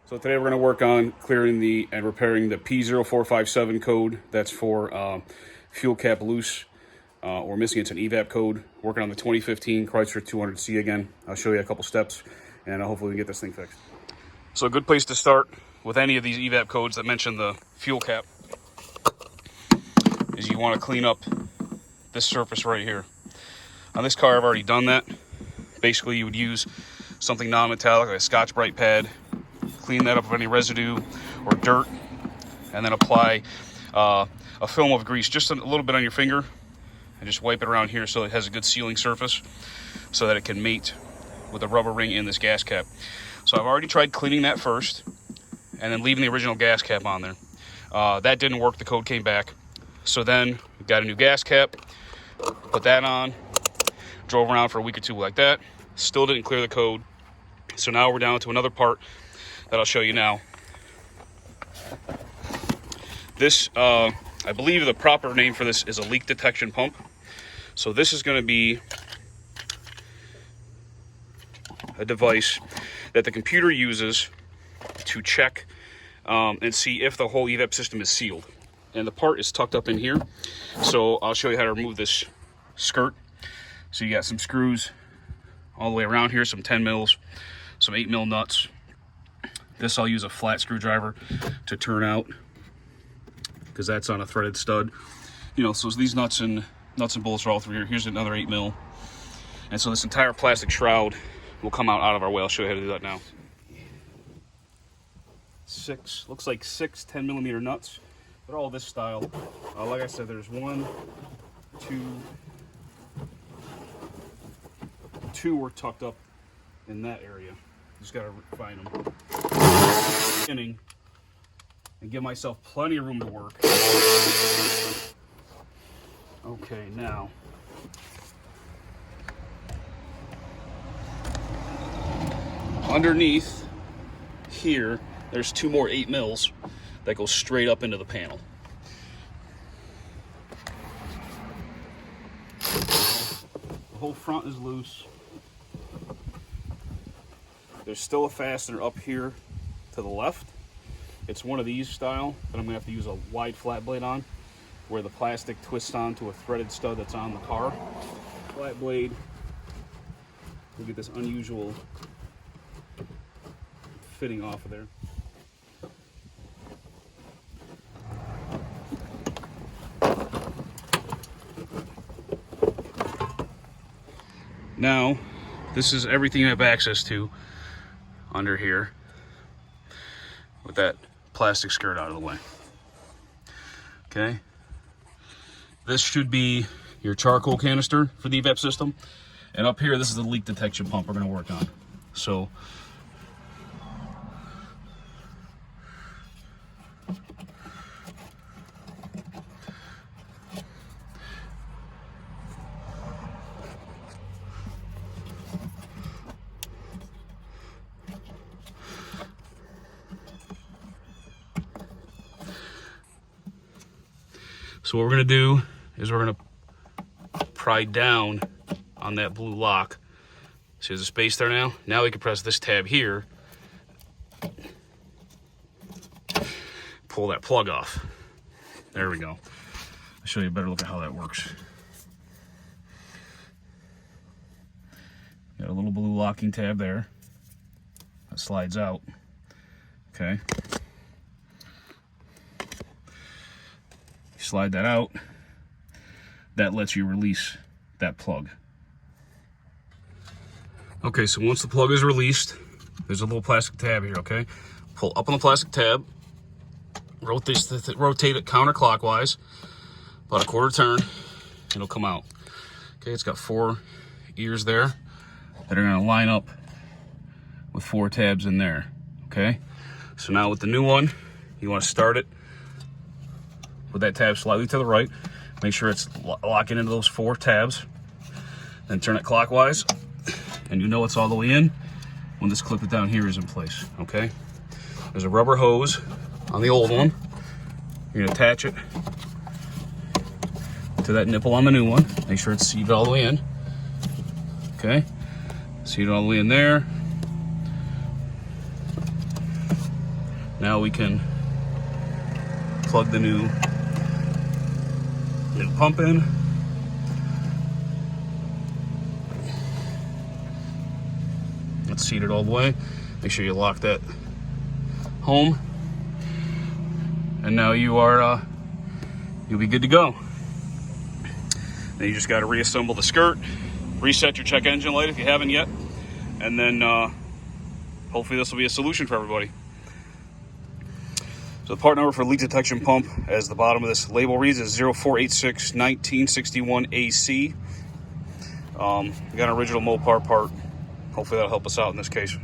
So today we're going to work on clearing and repairing the P0457 code. That's for fuel cap loose or missing. It's an EVAP code. Working on the 2015 Chrysler 200C again. I'll show you a couple steps and hopefully we can get this thing fixed. So a good place to start with any of these EVAP codes that mention the fuel cap is you want to clean up this surface right here. On this car I've already done that. Basically you would use something non-metallic like a Scotch-Brite pad, clean that up of any residue or dirt, and then apply a film of grease just a little bit on your finger and just wipe it around here so it has a good sealing surface so that it can mate with the rubber ring in this gas cap. So I've already tried cleaning that first and then leaving the original gas cap on there. That didn't work. The code came back. So then we got a new gas cap, put that on, drove around for a week or two like that, still didn't clear the code. So now we're down to another part that I'll show you now. This, I believe the proper name for this is a leak detection pump. So this is going to be a device that the computer uses to check and see if the whole EVAP system is sealed. And the part is tucked up in here. So I'll show you how to remove this skirt. So you got some screws all the way around here, some 10 mils, some 8 mil nuts. This I'll use a flat screwdriver to turn out because that's on a threaded stud. You know, so these nuts and bolts are all through here. Here's another 8 mil. And so this entire plastic shroud will come out of our way. I'll show you how to do that now. Looks like six 10 millimeter nuts. They're all this style. Like I said, there's two were tucked up in that area. Just gotta find them. And give myself plenty of room to work. Okay, now. Underneath here, there's two more 8 mils that go straight up into the panel. The whole front is loose. There's still a fastener up here to the left. It's one of these style that I'm gonna have to use a wide flat blade on, where the plastic twists onto a threaded stud that's on the car. Flat blade. We'll get this unusual fitting off of there. Now, this is everything I have access to under here with that plastic skirt out of the way. Okay. This should be your charcoal canister for the EVAP system. And up here, this is the leak detection pump we're going to work on. So, what we're going to do is we're going to pry down on that blue lock. See, there's a space there now. Now we can press this tab here, pull that plug off. There we go. I'll show you a better look at how that works. Got a little blue locking tab there. That slides out. Okay. Slide that out. That lets you release that plug. Okay, so once the plug is released, there's a little plastic tab here, okay? Pull up on the plastic tab, rotate it counterclockwise, about a quarter turn, and it'll come out. Okay, it's got 4 ears there that are gonna line up with 4 tabs in there, okay? So now with the new one, you wanna start it with that tab slightly to the right. Make sure it's locking into those 4 tabs. Then turn it clockwise, and you know it's all the way in when this clip down here is in place, okay? There's a rubber hose on the old one. You're gonna attach it to that nipple on the new one. Make sure it's seated all the way in, okay? Seated all the way in there. Now we can plug the new pump in. Let's seat it all the way. Make sure you lock that home. And now you are, you'll be good to go. Then you just got to reassemble the skirt, reset your check engine light if you haven't yet, and then hopefully this will be a solution for everybody. So the part number for leak detection pump, as the bottom of this label reads, is 0486 1961 AC. We got an original Mopar part. Hopefully that'll help us out in this case.